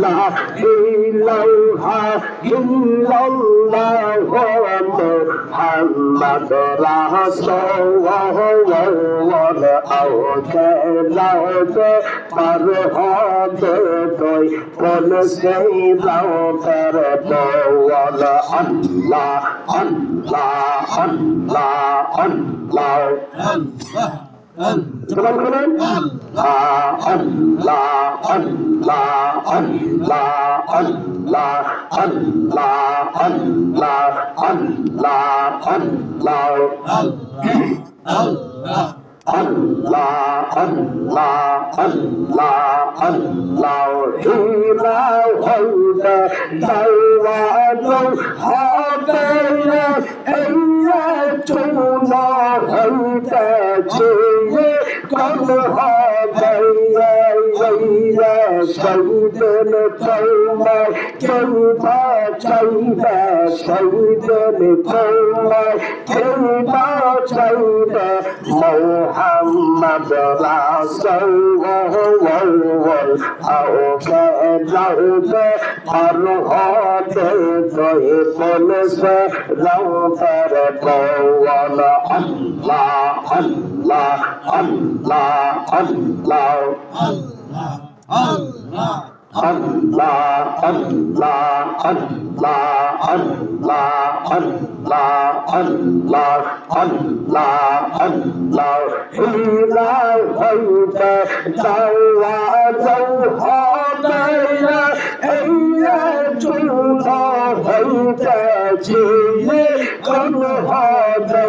লা ইলাহা ইল্লাল্লাহ মুহাম্মদ রাসূলুল্লাহ আওকে লাওতে পার হবে তুই কোন সেই লাওতের বল আল্লাহ আল্লাহ আল্লাহ আল্লাহ জবান খুলেন আল্লাহ আল্লাহ আল্লাহ আল্লাহ আল্লাহ আল্লাহ আল্লাহ আল্লাহ আল্লাহ আল্লাহ আল্লাহ আল্লাহ হিলা হইলে দাওয়াত হবে এই চুলা হইতেছে কল হবে শহীদের তোমার কেউ বাঁচাইবে শহীদের তোমার কেউ বাঁচাইবে মোহাম্মদ রাসূলুল্লাহ আওকে লাউতে আর হতে তুই বলছে লাউতের বল আল্লাহ আল্লাহ আল্লাহ আল্লাহ আল্লাহ আল্লাহ আল্লাহ আল্লাহ আল্লাহ আল্লাহ আল্লাহ আল্লাহ আল্লাহ হিলা হইতে যাওয়া যাও হবে এই চুলা হইতেছে কোন হবে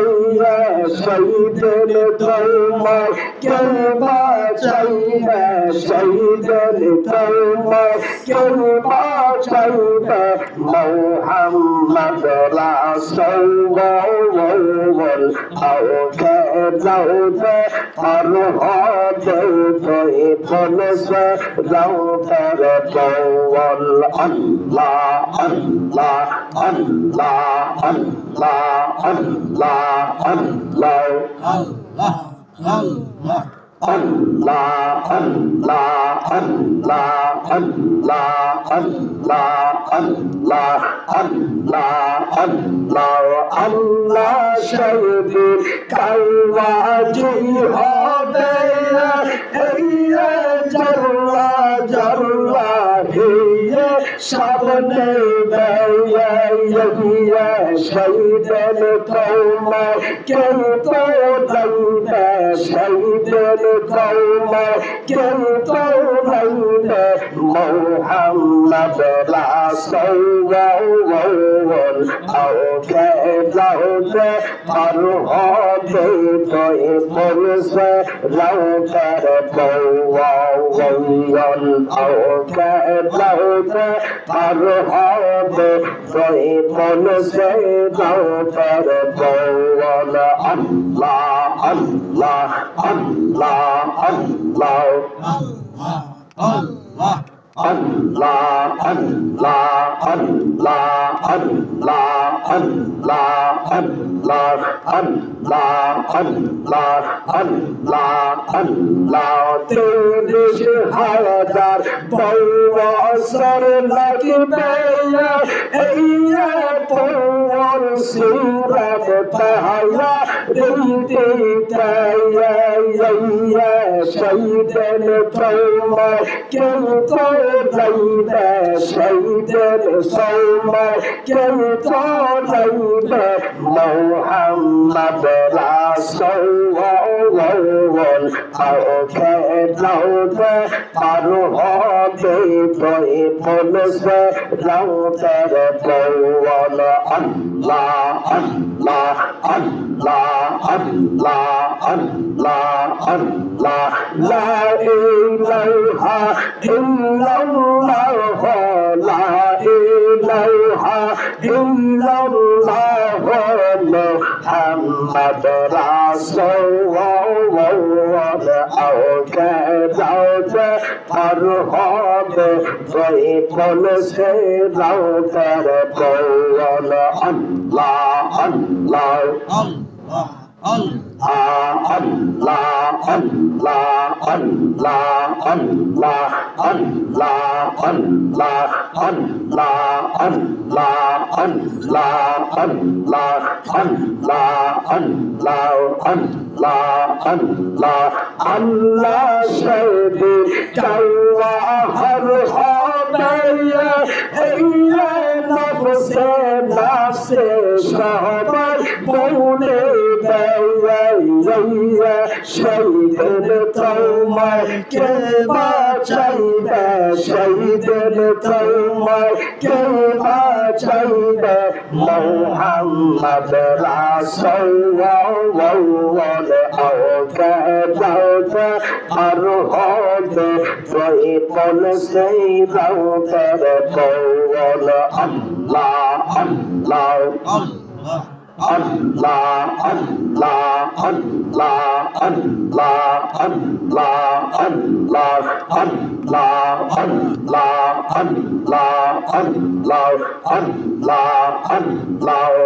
শহীদের তোমার কেউ বাঁচাইবে শহীদের তোমার কেউ বাঁচাইবে মোহাম্মদ রাসূলুল্লাহ আওকে লাউতে আর হতে তুই বলছে লাউতের বল আল্লাহ আল্লাহ আল্লাহ আল্লাহ আল্লাহ আল্লাহ আল্লাহ আল্লাহ আল্লাহ আল্লাহ আল্লাহ আল্লাহ আল্লাহ আল্লাহ আল্লাহ আল্লাহ শহীদ কাওয়াজি হবে এই জল্লা জল্লা হে সামনে শহীদের তোমার কেউ তো দৌড়ে শহীদের তোমার কেউ তো দৌড়ে মোহাম্মদ রাসূলুল্লাহ আওকে লাউতে আর হতে তুই বলছে লাউতের বল আওকে লাউতে আর হবে তুই বলছে লাউতের বল আল্লাহ আল্লাহ আল্লাহ আল্লাহ আল্লাহ Allah, Allah, Allah, Allah, Allah, Allah, Allah, Allah, Allah, Allah, তিরিশ হাজার বছর লাগবে এই তোর সুরত তাহায়া রীতিতে শহীদের তোমার কেউ তো যাইবে শহীদের সময় কেউ তো যাইবে মোহাম্মদ রাসূলুল্লাহ আওকে লাউতে আর হতে তুই বলছে লাউতের বল আল্লাহ আল্লাহ আল্লাহ আল্লাহ আল্লাহ আল্লাহ লা ইলাহা ইল্লাল্লাহ লা ইলাহা ইল্লাল্লাহ মুহাম্মদ রাসূলুল্লাহ আওকে লাউতে আর হবে তুই বলছে লাউতের বল আল্লাহ আল্লাহ আল্লাহ Allah, Allah, Allah, Allah, Allah, Allah, Allah, Allah, Allah, Allah, Allah, Allah, সেদিন কাল্লা হর হবে এই নফসে নফসে সবার বলে শহীদের তোমায় কে বাঁচাইবে শহীদের তোমায় কে বাঁচাইবে মোহাম্মদ রাসূলুল্লাহ আওকে যাওতে আর হবে তুই বল সেই রাউতের বল আল্লাহ আল্লাহ Allah, Allah, Allah, Allah, Allah, Allah, Allah, Allah, Allah, Allah, Allah, Allah,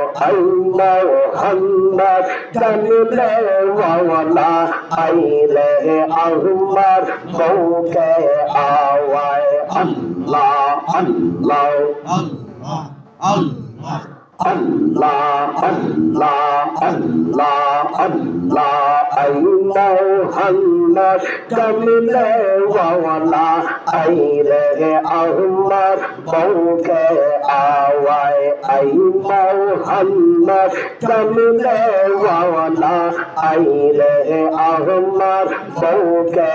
Allah, Muhammad kanile wala aile Ahmad moke awai Allah, Allah, Allah, Allah. Allah, Allah, Allah, Allah, ay Muhammad kamile wala ay re Ahmad bauke awai ay Muhammad kamile wala ay re Ahmad bauke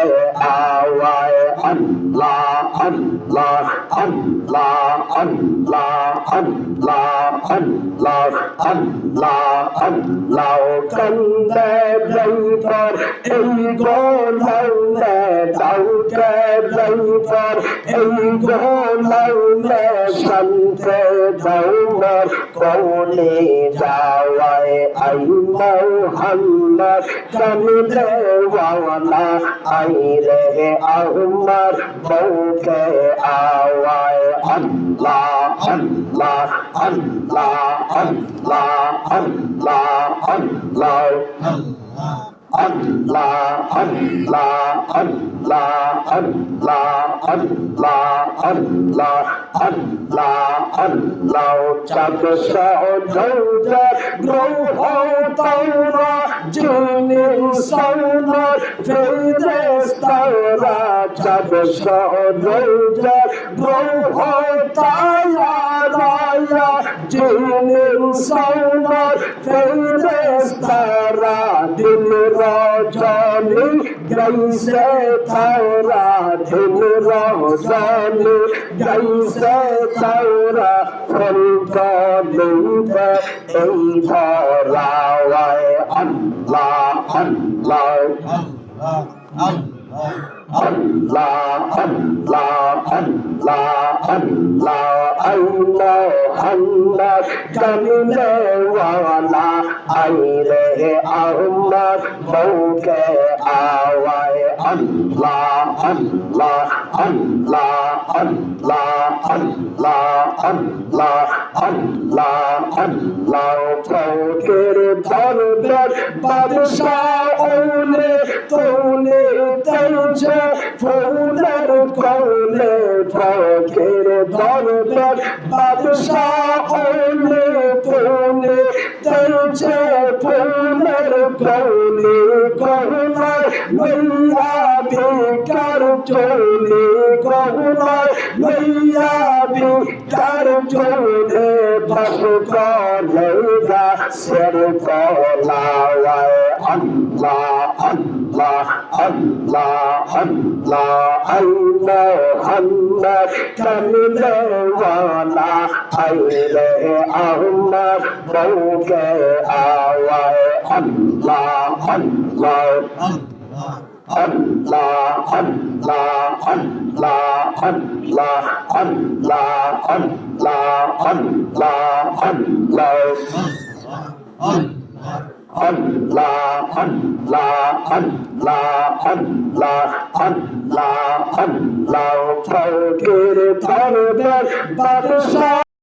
awai Allah, Allah, Allah, Allah, Allah, Allah, Allah, Allah, kande daypar ei golande dauke daypar ei golande shante daumar kone jawai ay Muhammad kamile wala ay re Ahmad bauke awai Allah, Allah, Allah, Allah, Allah, Allah, Allah, Allah, Allah, Allah, Allah, Allah, Allah, Allah, চাঁদ সহযোগা গ্রহ তারা জিনিস সাউনার ফেরেশতারা চাঁদ সহযোগা গ্রহ তারা জিনিস সাউনার ফেরেশতারা দিন রজনী গাইছে তারা দিন রজনী গাইছে তারা ফল গলিবে এই ধরাওয়ায় আল্লাহ আল্লাহ Allah, Allah, Allah, Allah, Allah, Muhammad kamile wala aile Ahmad bauke awai Allah, Allah, Allah, Allah, Allah, Allah, Allah, Allah, fokir darbar badshah ole tole tayje ফুলের কোলে ফকির দরবার বাদশাহ হলে কোলে তেজে ফুলের কোলে কোলায় লইয়া বিকার চলে কোলায় লইয়া বিকার চলে বাস করে গাছের তলায় Allah, Allah, Allah, Allah, Allah, Muhammad kamile wala aile Ahmad bauke awai Allah, Allah, Allah, Allah, Allah, Allah, Allah, Allah, Allah, Allah, Allah, Allah, Allah, Allah, Allah, Allah, ফকির দরবার বাদশাহ